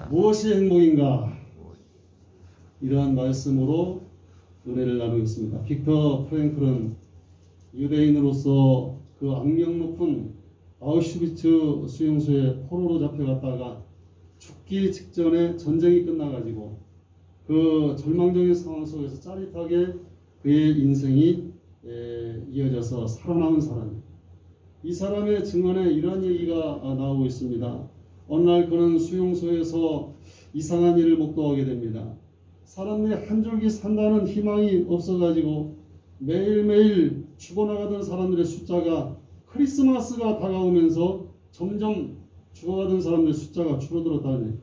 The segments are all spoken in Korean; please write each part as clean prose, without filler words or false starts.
무엇이 행복인가? 이러한 말씀으로 은혜를 나누겠습니다. 빅터 프랭클은 유대인으로서 그 악명 높은 아우슈비츠 수용소에 포로로 잡혀갔다가 죽기 직전에 전쟁이 끝나가지고 그 절망적인 상황 속에서 짜릿하게 그의 인생이 이어져서 살아남은 사람. 이 사람의 증언에 이러한 얘기가 나오고 있습니다. 어느 날 그는 수용소에서 이상한 일을 목도하게 됩니다. 사람들이 한 줄기 산다는 희망이 없어가지고 매일매일 죽어나가던 사람들의 숫자가 크리스마스가 다가오면서 점점 죽어가던 사람들의 숫자가 줄어들었다는 얘기예요.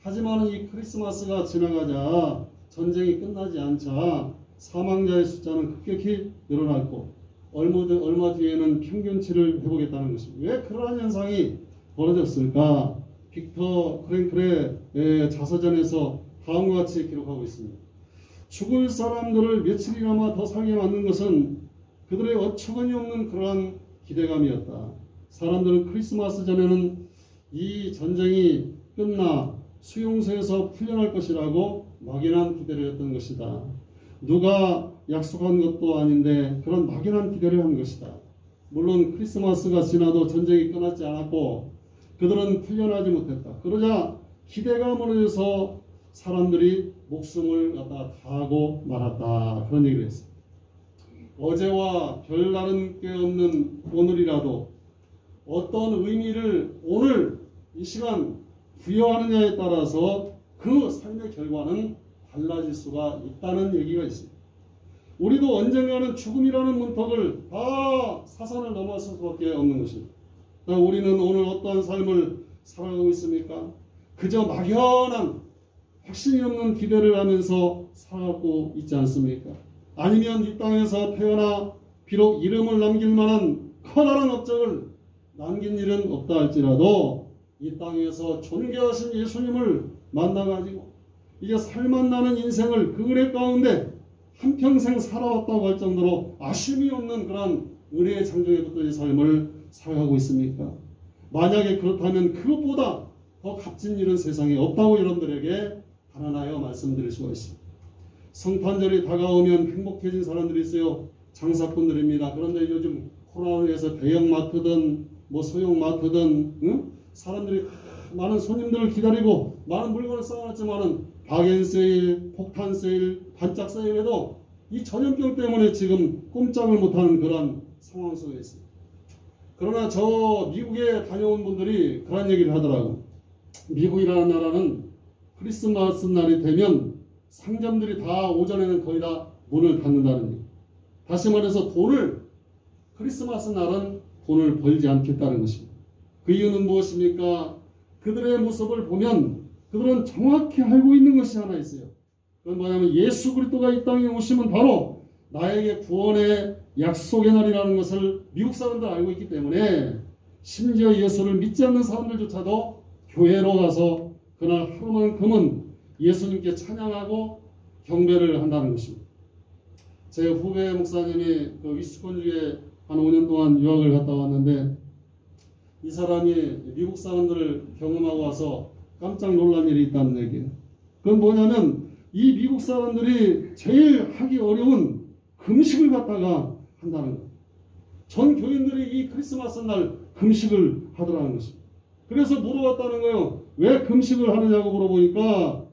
하지만 이 크리스마스가 지나가자 전쟁이 끝나지 않자 사망자의 숫자는 급격히 늘어났고 얼마 뒤에는 평균치를 해보겠다는 것입니다. 왜 그러한 현상이 벌어졌을까? 빅터 프랭클의 자서전에서 다음과 같이 기록하고 있습니다. 죽을 사람들을 며칠이나마 더 살게 만든 것은 그들의 어처구니 없는 그러한 기대감이었다. 사람들은 크리스마스 전에는 이 전쟁이 끝나 수용소에서 풀려날 것이라고 막연한 기대를 했던 것이다. 누가 약속한 것도 아닌데 그런 막연한 기대를 한 것이다. 물론 크리스마스가 지나도 전쟁이 끝났지 않았고 그들은 풀려나지 못했다. 그러자 기대가 무너져서 사람들이 목숨을 갖다 다하고 말았다. 그런 얘기를 했어요. 어제와 별다른 게 없는 오늘이라도 어떤 의미를 오늘 이 시간 부여하느냐에 따라서 그 삶의 결과는 달라질 수가 있다는 얘기가 있습니다. 우리도 언젠가는 죽음이라는 문턱을 다 사선을 넘어설 수밖에 없는 것입니다. 우리는 오늘 어떠한 삶을 살아가고 있습니까? 그저 막연한 확신이 없는 기대를 하면서 살아가고 있지 않습니까? 아니면 이 땅에서 태어나 비록 이름을 남길 만한 커다란 업적을 남긴 일은 없다 할지라도 이 땅에서 존귀하신 예수님을 만나가지고 이제 살맛나는 인생을 그 은혜 가운데 한평생 살아왔다고 할 정도로 아쉬움이 없는 그런 은혜의 장정에 붙어진 삶을 살아가고 있습니까? 만약에 그렇다면 그것보다 더 값진 일은 세상에 없다고 여러분들에게 하나하여 말씀드릴 수가 있습니다. 성탄절이 다가오면 행복해진 사람들이 있어요. 장사꾼들입니다. 그런데 요즘 코로나로 인해서 대형마트든 소형마트든 사람들이 많은 손님들을 기다리고 많은 물건을 쌓아놨지만은 박앤세일, 폭탄세일, 반짝 세일에도 이 전염병 때문에 지금 꼼짝을 못하는 그런 상황 속에 있습니다. 그러나 저 미국에 다녀온 분들이 그런 얘기를 하더라고. 미국이라는 나라는 크리스마스 날이 되면 상점들이 다 오전에는 거의 다 문을 닫는다는 얘기. 다시 말해서 크리스마스 날은 돈을 벌지 않겠다는 것입니다. 그 이유는 무엇입니까? 그들의 모습을 보면 그들은 정확히 알고 있는 것이 하나 있어요. 그건 뭐냐면 예수 그리스도가 이 땅에 오시면 바로 나에게 구원의 약속의 날이라는 것을 미국 사람들 알고 있기 때문에 심지어 예수를 믿지 않는 사람들조차도 교회로 가서 그날 하루만큼은 예수님께 찬양하고 경배를 한다는 것입니다. 제 후배 목사님이 그 위스콘주에 한 5년 동안 유학을 갔다 왔는데 이 사람이 미국 사람들을 경험하고 와서 깜짝 놀란 일이 있다는 얘기예요. 그건 뭐냐면 이 미국 사람들이 제일 하기 어려운 금식을 갖다가 한다는 거예요. 전 교인들이 이 크리스마스 날 금식을 하더라는 것입니다. 그래서 물어봤다는 거예요. 왜 금식을 하느냐고 물어보니까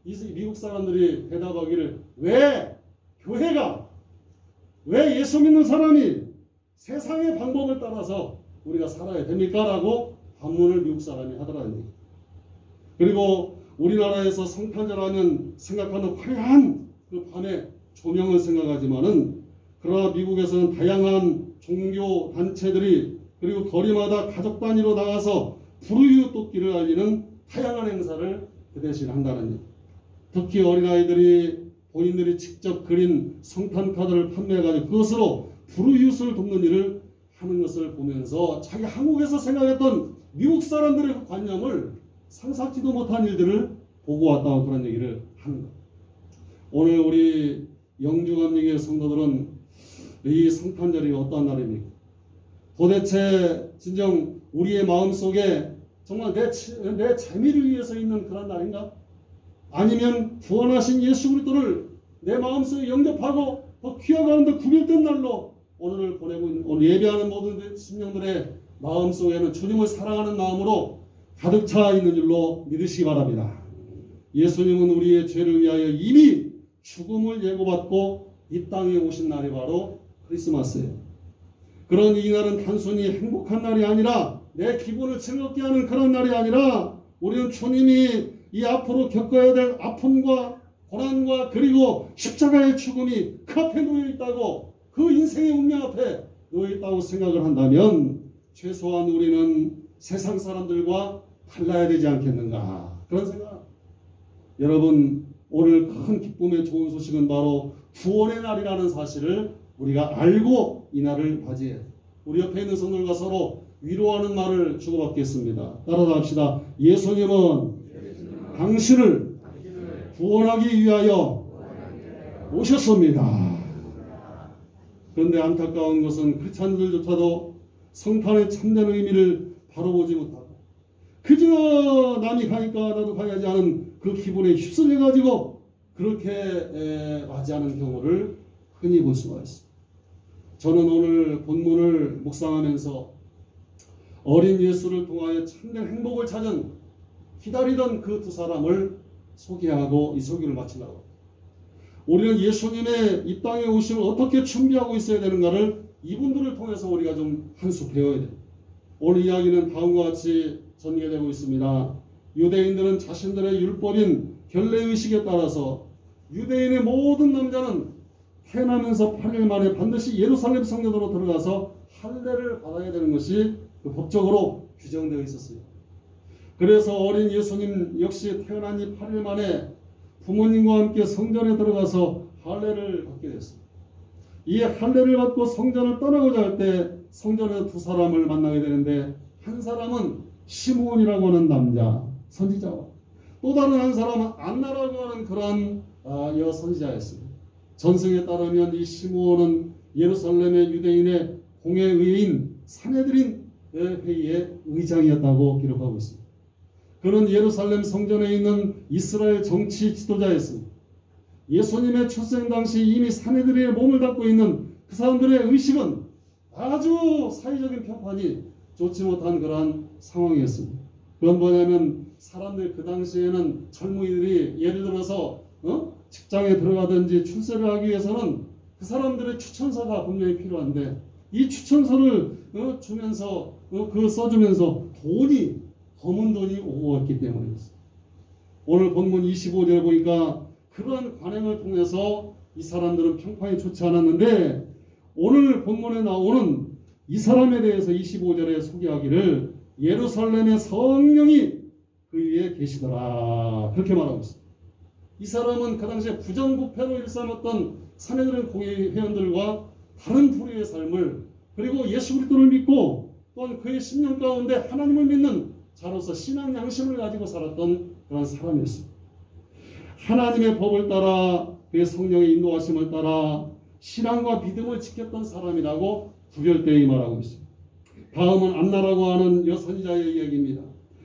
이 미국 사람들이 대답하기를 왜 예수 믿는 사람이 세상의 방법을 따라서 우리가 살아야 됩니까? 라고 반문을 미국 사람이 하더라는 얘기예요. 그리고 우리나라에서 성탄절 하면 생각하는 화려한 그 밤의 조명을 생각하지만은 그러나 미국에서는 다양한 종교 단체들이 그리고 거리마다 가족 단위로 나가서 불우이웃 돕기를 알리는 다양한 행사를 그 대신 한다는 일. 특히 어린아이들이 본인들이 직접 그린 성탄 카드를 판매해가지고 그것으로 불우이웃을 돕는 일을 하는 것을 보면서 자기 한국에서 생각했던 미국 사람들의 그 관념을 상상치도 못한 일들을 보고 왔다고 그런 얘기를 하는 거예요. 오늘 우리 영주감리교회 성도들은 이 성탄절이 어떠한 날입니까? 도대체 진정 우리의 마음속에 정말 내 재미를 위해서 있는 그런 날인가? 아니면 구원하신 예수 그리스도를 내 마음속에 영접하고 더 귀하고 더 구별된 날로 오늘을 보내고 있는, 오늘 예배하는 모든 심령들의 마음속에는 주님을 사랑하는 마음으로 가득 차 있는 줄로 믿으시기 바랍니다. 예수님은 우리의 죄를 위하여 이미 죽음을 예고받고 이 땅에 오신 날이 바로 크리스마스예요. 그런 이 날은 단순히 행복한 날이 아니라 내 기분을 즐겁게 하는 그런 날이 아니라 우리는 주님이 이 앞으로 겪어야 될 아픔과 고난과 그리고 십자가의 죽음이 그 앞에 놓여있다고, 그 인생의 운명 앞에 놓여있다고 생각을 한다면 최소한 우리는 세상 사람들과 달라야 되지 않겠는가, 그런 생각. 여러분, 오늘 큰 기쁨의 좋은 소식은 바로 구원의 날이라는 사실을 우리가 알고 이 날을 맞이해야 돼요. 우리 옆에 있는 성도들과 서로 위로하는 말을 주고받겠습니다. 따라서 합시다. 예수님은 당신을 구원하기 위하여 오셨습니다. 그런데 안타까운 것은 크리스찬들조차도 성탄의 참된 의미를 바로 보지 못하고 그저 남이 가니까 나도 가야지 하는 그 기분에 휩쓸려 가지고 그렇게 맞이하는 경우를 흔히 볼 수가 있습니다. 저는 오늘 본문을 묵상하면서 어린 예수를 통하여 참된 행복을 찾은 기다리던 그 두 사람을 소개하고 이 소개를 마치려고 합니다. 우리는 예수님의 이 땅에 오심을 어떻게 준비하고 있어야 되는가를 이분들을 통해서 우리가 좀 한 수 배워야 됩니다. 오늘 이야기는 다음과 같이 전개되고 있습니다. 유대인들은 자신들의 율법인 결례의식에 따라서 유대인의 모든 남자는 태어나면서 8일 만에 반드시 예루살렘 성전으로 들어가서 할례를 받아야 되는 것이 법적으로 규정되어 있었어요. 그래서 어린 예수님 역시 태어난 지 8일 만에 부모님과 함께 성전에 들어가서 할례를 받게 됐습니다. 이 할례를 받고 성전을 떠나고자 할 때 성전에서 두 사람을 만나게 되는데, 한 사람은 시므온이라고 하는 남자 선지자와 또 다른 한 사람은 안나라고 하는 그런 여선지자였습니다. 전승에 따르면 이 시므온은 예루살렘의 유대인의 공회의인 산헤드린 회의의 의장이었다고 기록하고 있습니다. 그는 예루살렘 성전에 있는 이스라엘 정치 지도자였습니다. 예수님의 출생 당시 이미 산헤드린에 몸을 닫고 있는 그 사람들의 의식은 아주 사회적인 평판이 좋지 못한 그러한 상황이었습니다. 그건 뭐냐면 사람들 그 당시에는 젊은이들이 예를 들어서 직장에 들어가든지 출세를 하기 위해서는 그 사람들의 추천서가 분명히 필요한데 이 추천서를 주면서 써주면서 돈이 검은 돈이 오고 왔기 때문이었습니다. 오늘 본문 25절 보니까 그러한 관행을 통해서 이 사람들은 평판이 좋지 않았는데 오늘 본문에 나오는 이 사람에 대해서 25절에 소개하기를 예루살렘의 성령이 그 위에 계시더라 그렇게 말하고 있습니다. 이 사람은 그 당시에 부정부패로 일삼았던 산헤드린 공회 회원들과 다른 부류의 삶을, 그리고 예수 그리스도를 믿고 또한 그의 심령 가운데 하나님을 믿는 자로서 신앙 양심을 가지고 살았던 그런 사람이었습니다. 하나님의 법을 따라 그의 성령의 인도하심을 따라 신앙과 믿음을 지켰던 사람이라고 구별되이 말하고 있습니다. 다음은 안나라고 하는 여선지자의 이야기입니다.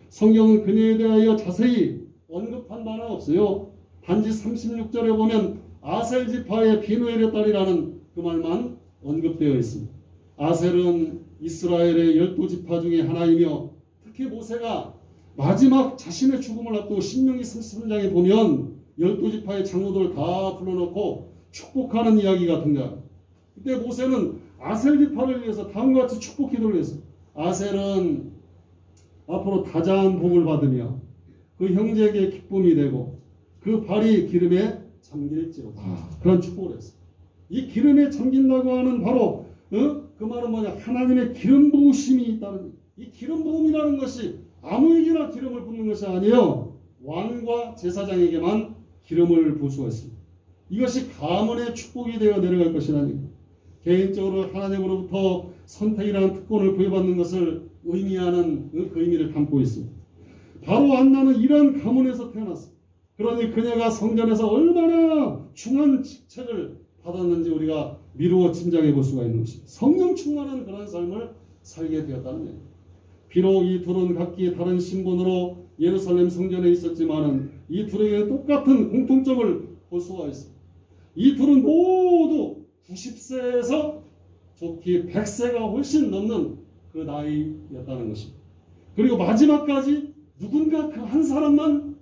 성경은 그녀에 대하여 자세히 언급한 바는 없어요. 단지 36절에 보면 아셀 지파의 비누엘의 딸이라는 그 말만 언급되어 있습니다. 아셀은 이스라엘의 12지파 중에 하나이며 특히 모세가 마지막 자신의 죽음을 앞두고 신명기 33장에 보면 12지파의 장로들을 다 불러놓고 축복하는 이야기가 등장합니다. 그때 모세는 아셀 지파를 위해서 다음과 같이 축복 기도를 했습니다. 아셀은 앞으로 다자한 복을 받으며 그 형제에게 기쁨이 되고 그 발이 기름에 잠길지로다. 그런 축복을 했습니다. 이 기름에 잠긴다고 하는 바로 그 말은 뭐냐? 하나님의 기름 부으심이 있다는, 이 기름 부음이라는 것이 아무에게나 기름을 붓는 것이 아니에요. 왕과 제사장에게만 기름을 부을 수가 있습니다. 이것이 가문의 축복이 되어 내려갈 것이라니, 개인적으로 하나님으로부터 선택이라는 특권을 부여받는 것을 의미하는 그 의미를 담고 있습니다. 바로 안나는 이러한 가문에서 태어났습니다. 그러니 그녀가 성전에서 얼마나 중한 직책을 받았는지 우리가 미루어 짐작해 볼 수가 있는 것입니다. 성령 충만한 그런 삶을 살게 되었다는 얘기입니다. 비록 이 둘은 각기 다른 신분으로 예루살렘 성전에 있었지만은 이 둘에게는 똑같은 공통점을 볼 수가 있습니다. 이 둘은 모두 90세에서 좋기 100세가 훨씬 넘는 그 나이였다는 것입니다. 그리고 마지막까지 누군가 그 한 사람만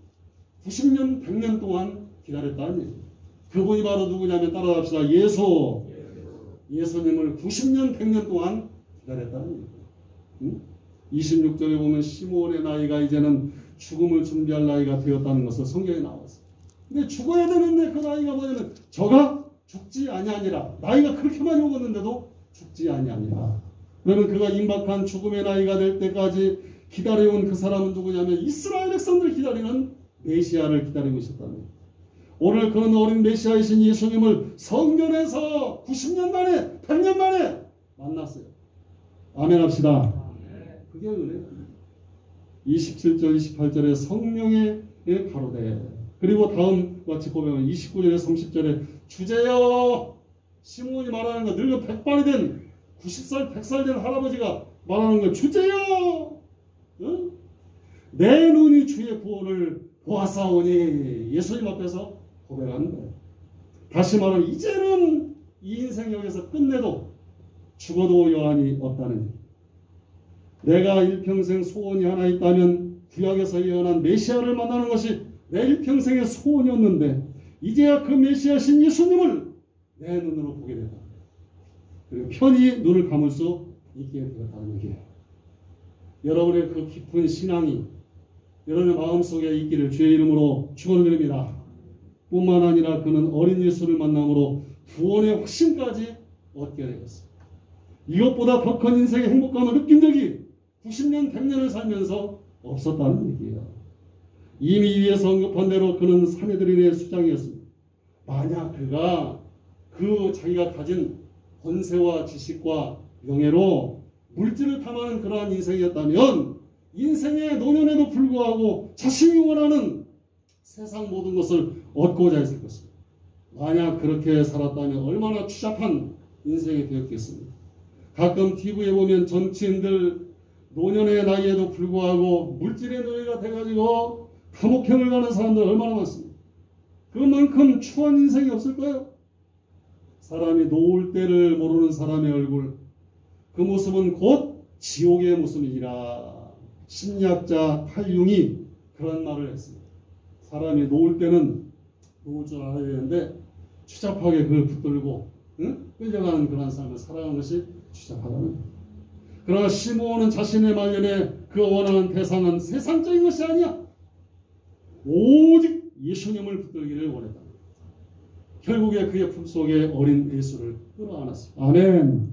90년, 100년 동안 기다렸다는 얘기입니다. 그분이 바로 누구냐면 따라합시다. 예수님을 90년, 100년 동안 기다렸다는 얘기입니다. 26절에 보면 시므온의 나이가 이제는 죽음을 준비할 나이가 되었다는 것을 성경에 나왔어요. 근데 죽어야 되는데 그 나이가 뭐냐면 저가 죽지 아니하니라. 나이가 그렇게 많이 먹었는데도 죽지 아니하니라. 그러면 그가 임박한 죽음의 나이가 될 때까지 기다려온 그 사람은 누구냐면 이스라엘 백성들을 기다리는 메시아를 기다리고 있었다는 거예요. 오늘 그런 어린 메시아이신 예수님을 성전에서 90년 만에 100년 만에 만났어요. 아멘 합시다. 그게 은혜예요. 27절 28절에 성령의 가로되, 그리고 다음 같이 보면 29절에 30절에 주제여, 시므온이 말하는 거, 늙어 100발이 된 90살 100살 된 할아버지가 말하는 거, 주제여, 응? 내 눈이 주의 구원을 보았사오니, 예수님 앞에서 고백하는 거예요. 다시 말하면 이제는 이 인생 여기서 끝내도 죽어도 여한이 없다는, 내가 일평생 소원이 하나 있다면 구약에서 예언한 메시아를 만나는 것이 내 일평생의 소원이었는데 이제야 그 메시아신 예수님을 내 눈으로 보게 됐다. 그리고 편히 눈을 감을 수 있게 되었다는 얘기예요. 여러분의 그 깊은 신앙이 여러분의 마음속에 있기를 주의 이름으로 축원드립니다. 뿐만 아니라 그는 어린 예수를 만남으로 구원의 확신까지 얻게 되었습니다. 이것보다 더 큰 인생의 행복감을 느낀 적이 90년, 100년을 살면서 없었다는 얘기예요. 이미 위에서 언급한 대로 그는 사내들인의 수장이었습니다. 만약 그가 자기가 가진 권세와 지식과 명예로 물질을 탐하는 그러한 인생이었다면 인생의 노년에도 불구하고 자신이 원하는 세상 모든 것을 얻고자 했을 것입니다. 만약 그렇게 살았다면 얼마나 추잡한 인생이 되었겠습니까? 가끔 TV에 보면 정치인들 노년의 나이에도 불구하고 물질의 노예가 돼가지고 감옥형을 가는 사람들 얼마나 많습니까? 그만큼 추한 인생이 없을까요? 사람이 놓을 때를 모르는 사람의 얼굴, 그 모습은 곧 지옥의 모습이니라. 심리학자 칼융이 그런 말을 했습니다. 사람이 놓을 때는 놓을 줄 알아야 되는데 추잡하게 그걸 붙들고 끌려가는 그런 삶을 살아가는 것이 추잡하다는 거예요. 그러나 시므온은 자신의 말년에 그가 원하는 대상은 세상적인 것이 아니야. 오직 예수님을 붙들기를 원했다. 결국에 그의 품속에 어린 예수를 끌어안았습니다. 아멘.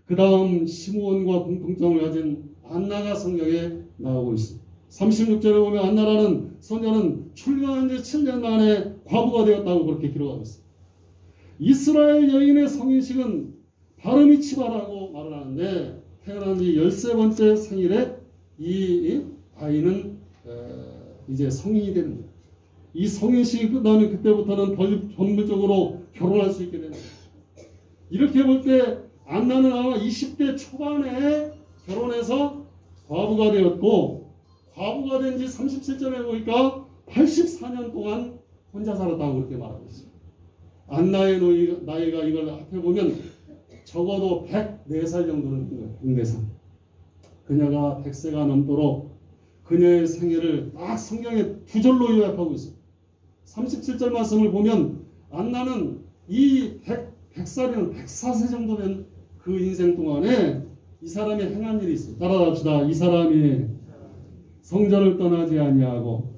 그 다음 시므온과 공통점을 가진 안나가 성경에 나오고 있습니다. 36절에 보면 안나라는 소녀는 출가한 지 7년 만에 과부가 되었다고 그렇게 기록하고 있습니다. 이스라엘 여인의 성인식은 바르미츠바라고 말을 하는데 태어난 지 13번째 생일에 이 아이는 이제 성인이 되는 거예요. 이 성인식이 끝나면 그때부터는 본물적으로 결혼할 수 있게 되는 거예요. 이렇게 볼 때 안나는 아마 20대 초반에 결혼해서 과부가 되었고, 과부가 된 지 37절에 보니까 84년 동안 혼자 살았다고 그렇게 말하고 있어요. 안나의 나이가 이걸 합해보면 적어도 104살 정도는 된 거예요. 104살. 그녀가 100세가 넘도록 그녀의 생애를 딱 성경에 두 절로 요약하고 있어요. 37절 말씀을 보면 안나는 이 100살이면 104세 정도 된 그 인생 동안에 이 사람이 행한 일이 있어요. 따라합시다. 이 사람이 성전을 떠나지 아니하고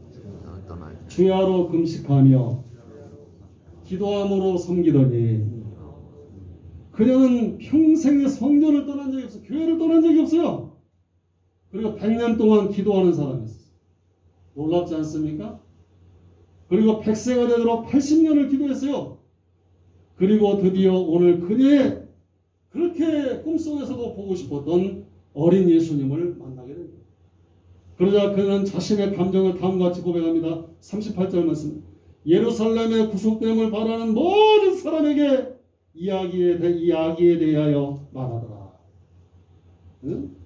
주야로 금식하며 기도함으로 섬기더니, 그녀는 평생에 성전을 떠난 적이 없어요. 교회를 떠난 적이 없어요. 그리고 100년 동안 기도하는 사람이었어요. 놀랍지 않습니까? 그리고 100세가 되도록 80년을 기도했어요. 그리고 드디어 오늘 그녀의 그렇게 꿈속에서도 보고 싶었던 어린 예수님을 만나게 됩니다. 그러자 그는 자신의 감정을 다음과 같이 고백합니다. 38절 말씀. 예루살렘의 구속됨을 바라는 모든 사람에게 이야기에 대하여 말하더라. 응?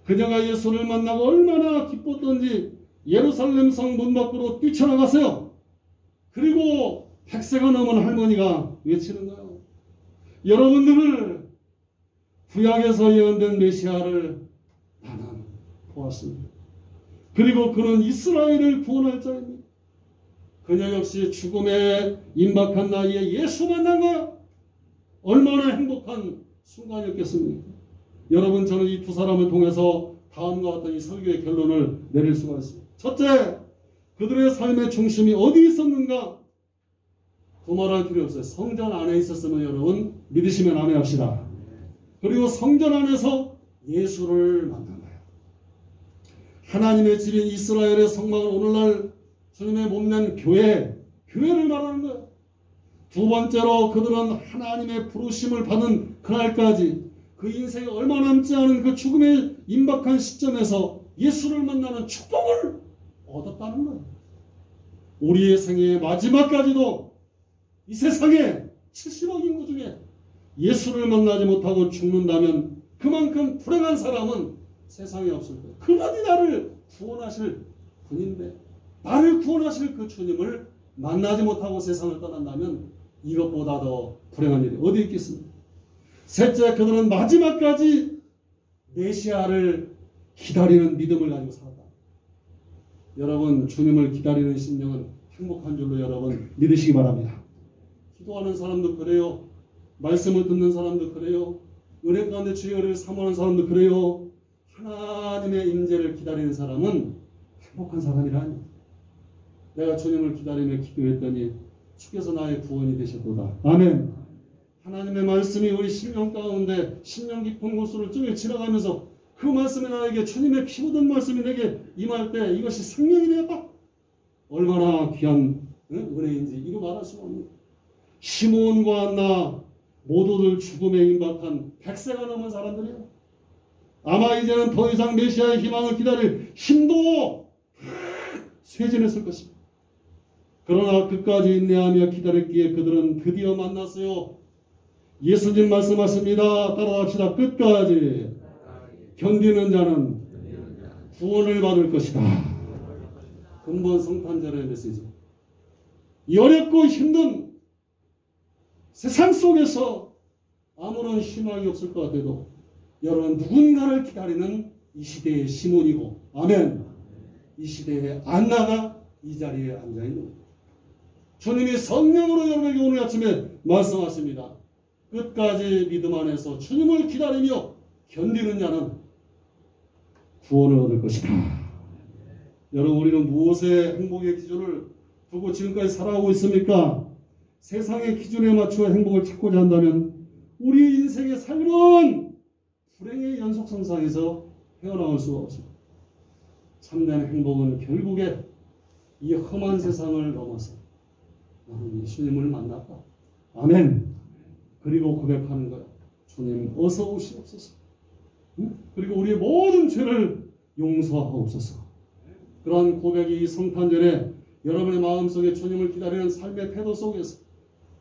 그녀가 예수를 만나고 얼마나 기뻤던지 예루살렘 성 문 밖으로 뛰쳐나갔어요. 그리고 100세가 넘은 할머니가 외치는 거예요. 여러분들을 구약에서 예언된 메시아를 나는 보았습니다. 그리고 그는 이스라엘을 구원할 자입니다. 그녀 역시 죽음에 임박한 나이에 예수 만난 거야. 얼마나 행복한 순간이었겠습니까? 여러분, 저는 이 두 사람을 통해서 다음과 같은 이 설교의 결론을 내릴 수가 있습니다. 첫째, 그들의 삶의 중심이 어디 있었는가? 두말할 필요 없어요. 성전 안에 있었으면 여러분 믿으시면 아멘합시다. 그리고 성전 안에서 예수를 만난 거예요. 하나님의 집인 이스라엘의 성막은 오늘날 주님의 몸낸 교회를 말하는 거예요. 두 번째로 그들은 하나님의 부르심을 받은 그날까지 그 인생에 얼마 남지 않은 그 죽음에 임박한 시점에서 예수를 만나는 축복을 얻었다는 거예요. 우리의 생애의 마지막까지도 이 세상에 70억 인구 중에 예수를 만나지 못하고 죽는다면 그만큼 불행한 사람은 세상에 없을 거예요. 그분이 나를 구원하실 분인데 나를 구원하실 그 주님을 만나지 못하고 세상을 떠난다면 이것보다 더 불행한 일이 어디 있겠습니까? 셋째, 그들은 마지막까지 메시아를 기다리는 믿음을 가지고 살았다. 여러분, 주님을 기다리는 심령은 행복한 줄로 여러분 믿으시기 바랍니다. 기도하는 사람도 그래요. 말씀을 듣는 사람도 그래요. 은혜 가운데 주의 은혜를 사모하는 사람도 그래요. 하나님의 임재를 기다리는 사람은 행복한 사람이라니. 내가 주님을 기다리며 기도했더니 주께서 나의 구원이 되셨도다. 아멘. 하나님의 말씀이 우리 심령 가운데 심령 깊은 곳으로 쭉 지나가면서 그 말씀이 나에게 주님의 피 묻은 말씀이 내게 임할 때 이것이 생명이 되었다. 얼마나 귀한 은혜인지 이루 말할 수 없는. 시므온과 안나 모두들 죽음에 임박한 100세가 넘은 사람들이에요. 아마 이제는 더 이상 메시아의 희망을 기다릴 힘도 쇠진했을 것입니다. 그러나 끝까지 인내하며 기다렸기에 그들은 드디어 만났어요. 예수님 말씀하십니다. 따라합시다. 끝까지 견디는 자는 구원을 받을 것이다. 근본 성탄절의 메시지. 이 어렵고 힘든 세상 속에서 아무런 희망이 없을 것 같아도 여러분 누군가를 기다리는 이 시대의 시몬이고 아멘. 이 시대의 안나가 이 자리에 앉아있는 겁니다. 주님이 성령으로 여러분에게 오늘 아침에 말씀하십니다. 끝까지 믿음 안에서 주님을 기다리며 견디는 자는 구원을 얻을 것이다. 여러분, 우리는 무엇의 행복의 기준을 두고 지금까지 살아오고 있습니까? 세상의 기준에 맞추어 행복을 찾고자 한다면 우리 인생의 삶은 불행의 연속선상에서 헤어나올 수가 없습니다. 참된 행복은 결국에 이 험한 세상을 넘어서 나는 예수님을 만났다. 아멘. 그리고 고백하는 거야. 주님 어서 오시옵소서. 그리고 우리의 모든 죄를 용서하옵소서. 그러한 고백이 이 성탄절에 여러분의 마음속에 주님을 기다리는 삶의 태도 속에서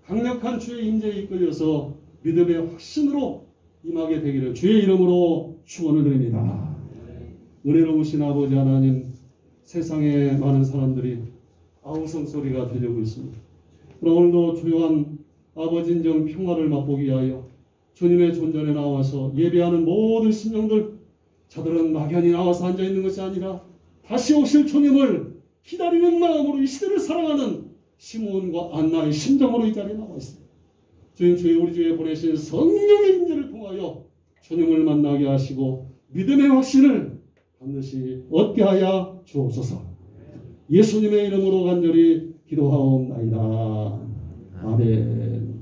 강력한 주의 임재에 이끌려서 믿음의 확신으로 임하게 되기를 주의 이름으로 축원을 드립니다. 은혜로우신 아버지 하나님, 세상에 많은 사람들이 아우성 소리가 들리고 있습니다. 그러나 오늘도 조용한 아버지 인정 평화를 맛보기 위하여 주님의 존전에 나와서 예배하는 모든 신령들, 저들은 막연히 나와서 앉아있는 것이 아니라 다시 오실 주님을 기다리는 마음으로 이 시대를 사랑하는 시므온과 안나의 심정으로 이 자리에 나와 있습니다. 주님, 주의 우리 주에 보내신 성령의 임재를 통하여 주님을 만나게 하시고 믿음의 확신을 반드시 얻게 하여 주옵소서. 예수님의 이름으로 간절히 기도하옵나이다. 아멘.